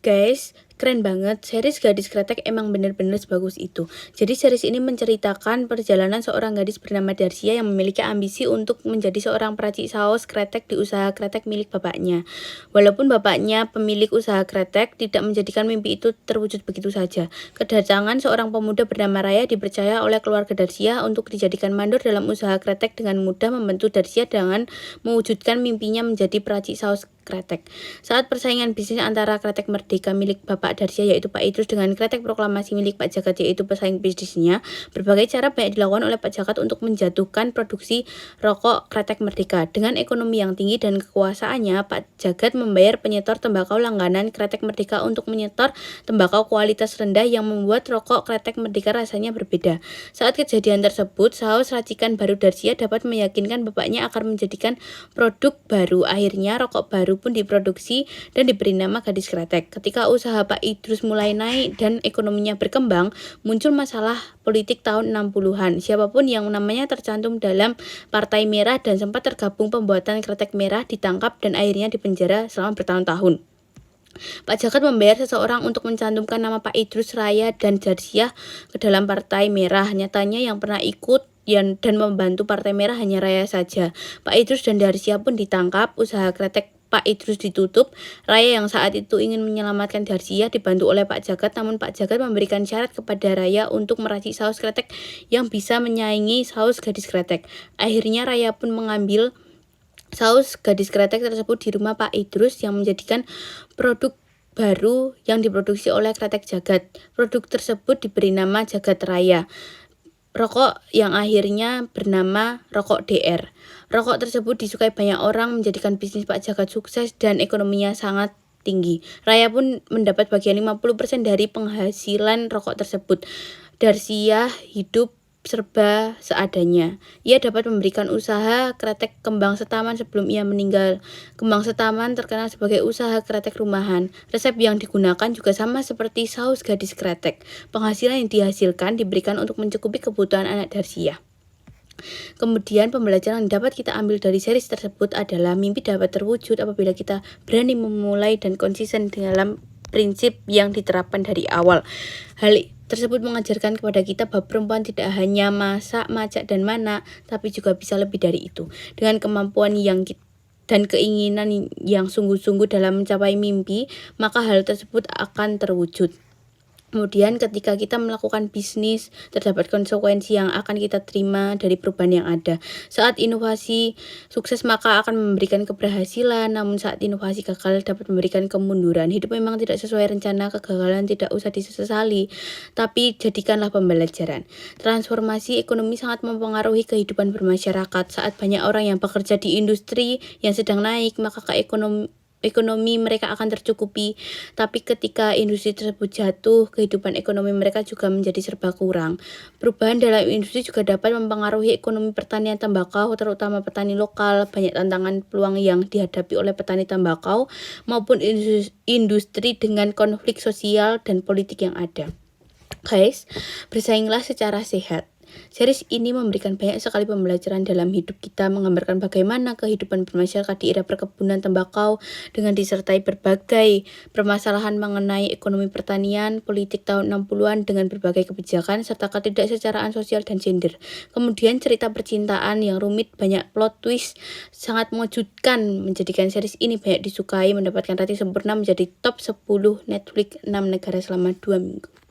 Guys, keren banget. Series Gadis Kretek emang bener-bener sebagus itu. Jadi series ini menceritakan perjalanan seorang gadis bernama Darsia yang memiliki ambisi untuk menjadi seorang peracik saus kretek di usaha kretek milik bapaknya. Walaupun bapaknya pemilik usaha kretek tidak menjadikan mimpi itu terwujud begitu saja. Kedatangan seorang pemuda bernama Raya dipercaya oleh keluarga Darsia untuk dijadikan mandor dalam usaha kretek dengan mudah membantu Darsia dengan mewujudkan mimpinya menjadi peracik saus kretek. Saat persaingan bisnis antara kretek Merdeka milik Bapak Darsia yaitu Pak Idrus dengan kretek proklamasi milik Pak Jagat yaitu pesaing bisnisnya, berbagai cara banyak dilakukan oleh Pak Jagat untuk menjatuhkan produksi rokok kretek Merdeka. Dengan ekonomi yang tinggi dan kekuasaannya, Pak Jagat membayar penyetor tembakau langganan kretek Merdeka untuk menyetor tembakau kualitas rendah yang membuat rokok kretek Merdeka rasanya berbeda. Saat kejadian tersebut, saus racikan baru Darsia dapat meyakinkan bapaknya akan menjadikan produk baru. Akhirnya rokok baru pun diproduksi dan diberi nama Gadis Kretek. Ketika usaha Pak Idrus mulai naik dan ekonominya berkembang, muncul masalah politik tahun 60-an. Siapapun yang namanya tercantum dalam Partai Merah dan sempat tergabung pembuatan kretek merah ditangkap dan akhirnya dipenjara selama bertahun-tahun. Pak Jagat membayar seseorang untuk mencantumkan nama Pak Idrus, Raya, dan Darsia ke dalam Partai Merah. Nyatanya yang pernah ikut dan membantu Partai Merah hanya Raya saja. Pak Idrus dan Darsia pun ditangkap, usaha kretek Pak Idrus ditutup. Raya yang saat itu ingin menyelamatkan Darsia dibantu oleh Pak Jagat, namun Pak Jagat memberikan syarat kepada Raya untuk meracik saus kretek yang bisa menyaingi saus Gadis Kretek. Akhirnya Raya pun mengambil saus Gadis Kretek tersebut di rumah Pak Idrus yang menjadikan produk baru yang diproduksi oleh Kretek Jagat. Produk tersebut diberi nama Jagat Raya. Rokok yang akhirnya bernama Rokok DR. Rokok tersebut disukai banyak orang, menjadikan bisnis Pak Jagat sukses dan ekonominya sangat tinggi. Raya pun mendapat bagian 50% dari penghasilan rokok tersebut. Darsia hidup serba seadanya. Ia dapat memberikan usaha kretek kembang setaman sebelum ia meninggal. Kembang setaman terkenal sebagai usaha kretek rumahan. Resep yang digunakan juga sama seperti saus Gadis Kretek. Penghasilan yang dihasilkan diberikan untuk mencukupi kebutuhan anak Darsia. Kemudian pembelajaran yang dapat kita ambil dari series tersebut adalah mimpi dapat terwujud apabila kita berani memulai dan konsisten dalam prinsip yang diterapkan dari awal. Hal tersebut mengajarkan kepada kita bahwa perempuan tidak hanya masak, macak, dan manak, tapi juga bisa lebih dari itu. Dengan kemampuan dan keinginan yang sungguh-sungguh dalam mencapai mimpi, maka hal tersebut akan terwujud. Kemudian ketika kita melakukan bisnis, terdapat konsekuensi yang akan kita terima dari perubahan yang ada. Saat inovasi sukses maka akan memberikan keberhasilan, namun saat inovasi gagal dapat memberikan kemunduran. Hidup memang tidak sesuai rencana, kegagalan tidak usah disesali, tapi jadikanlah pembelajaran. Transformasi ekonomi sangat mempengaruhi kehidupan bermasyarakat. Saat banyak orang yang bekerja di industri yang sedang naik, maka ekonomi mereka akan tercukupi, tapi ketika industri tersebut jatuh, kehidupan ekonomi mereka juga menjadi serba kurang. Perubahan dalam industri juga dapat mempengaruhi ekonomi pertanian tembakau, terutama petani lokal. Banyak tantangan peluang yang dihadapi oleh petani tembakau maupun industri dengan konflik sosial dan politik yang ada. Guys, bersainglah secara sehat. Series ini memberikan banyak sekali pembelajaran dalam hidup kita, menggambarkan bagaimana kehidupan bermasyarakat di era perkebunan tembakau dengan disertai berbagai permasalahan mengenai ekonomi pertanian, politik tahun 60-an dengan berbagai kebijakan, serta ketidaksetaraan sosial dan gender. Kemudian cerita percintaan yang rumit, banyak plot twist, sangat mengejutkan, menjadikan series ini banyak disukai, mendapatkan rating sempurna menjadi top 10 Netflix 6 negara selama 2 minggu.